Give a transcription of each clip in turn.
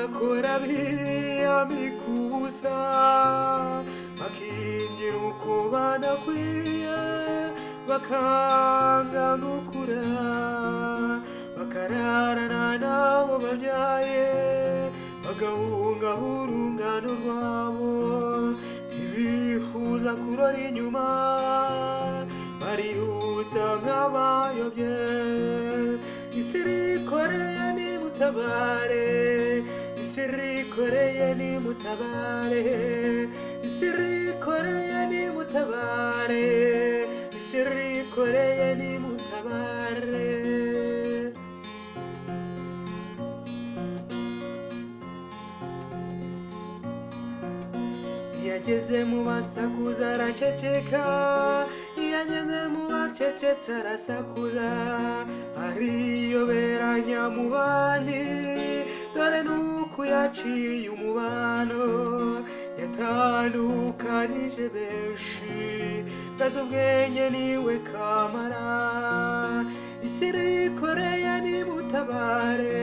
bagakora biyambika ubusa bakingira uko banakwiye bakanga gukura bakararana n'abo babyaye bagahunga urungano rwabo ntibifuza kurora inyuma barihuta nk'abayobye isirikoreye nimutabare isirikoreye nimutabare isirikoreye nimutabare isirikoreye nimutabare yageze mu basakuza araceceka yageze mu bacecetse arasakuza ariyoberanya mu bandi dore nuko yaciye umubano yatandukanije benshi kazi ubwenge niwe kamara isirikoreye nimutabare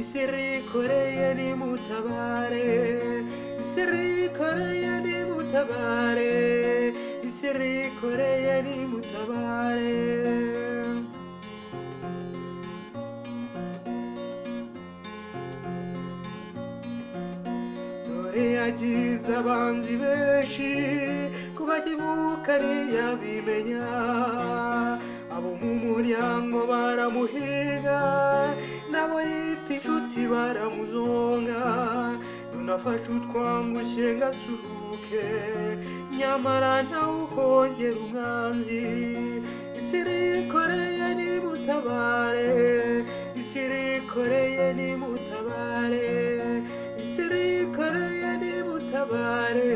isirikoreye nimutabare isirikoreye nimutabare isirikoreye nimutabare dore yagize abanzi benshi kuva akivuka ntiyabimenya abo mu muryango baramuhiga nabo yita inshuti baramuzonga nafashe utwangushye ngasuruke nyamara ntawukongera umwanzi isirikoreye nimutabare isirikoreye nimutabare isirikoreye nimutabare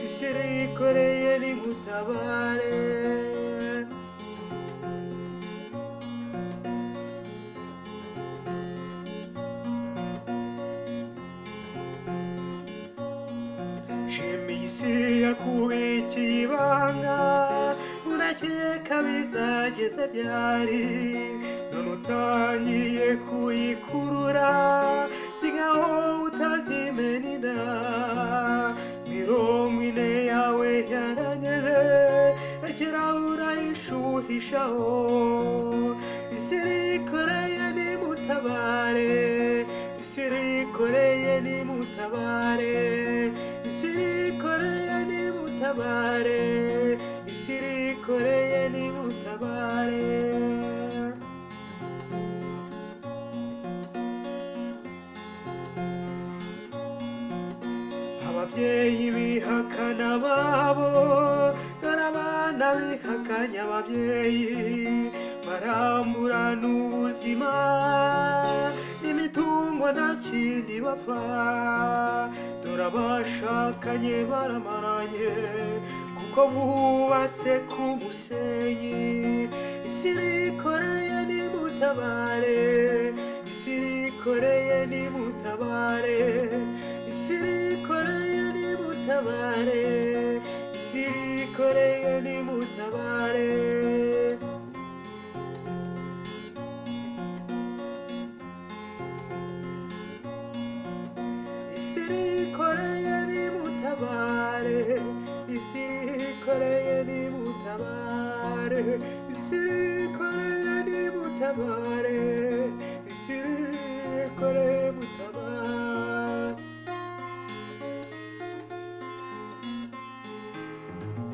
isirikoreye nimutabare isi yakubikiye ibanga urakeka bizageza ryari none utangiye kuyikurura sigaho utazimena inda 40 yawe yarageze rekera urayishuhishaho isirikoreye nimutabare isirikoreye nimutabare isirikoreye nimutabare isirikoreye nimutabare ababyeyi bihakana babo dore abana bihakanya ababyeyi baramburana ubuzima n'imitungo nta kindi bapfa dore abashakanye baramaranye kuko bubatse ku musenyi isirikoreye nimutabare isirikoreye nimutabare isirikoreye nimutabare isirikoreye nimutabare isirikoreye nimutabare isirikoreye nimutabare isirikoreye nimutabare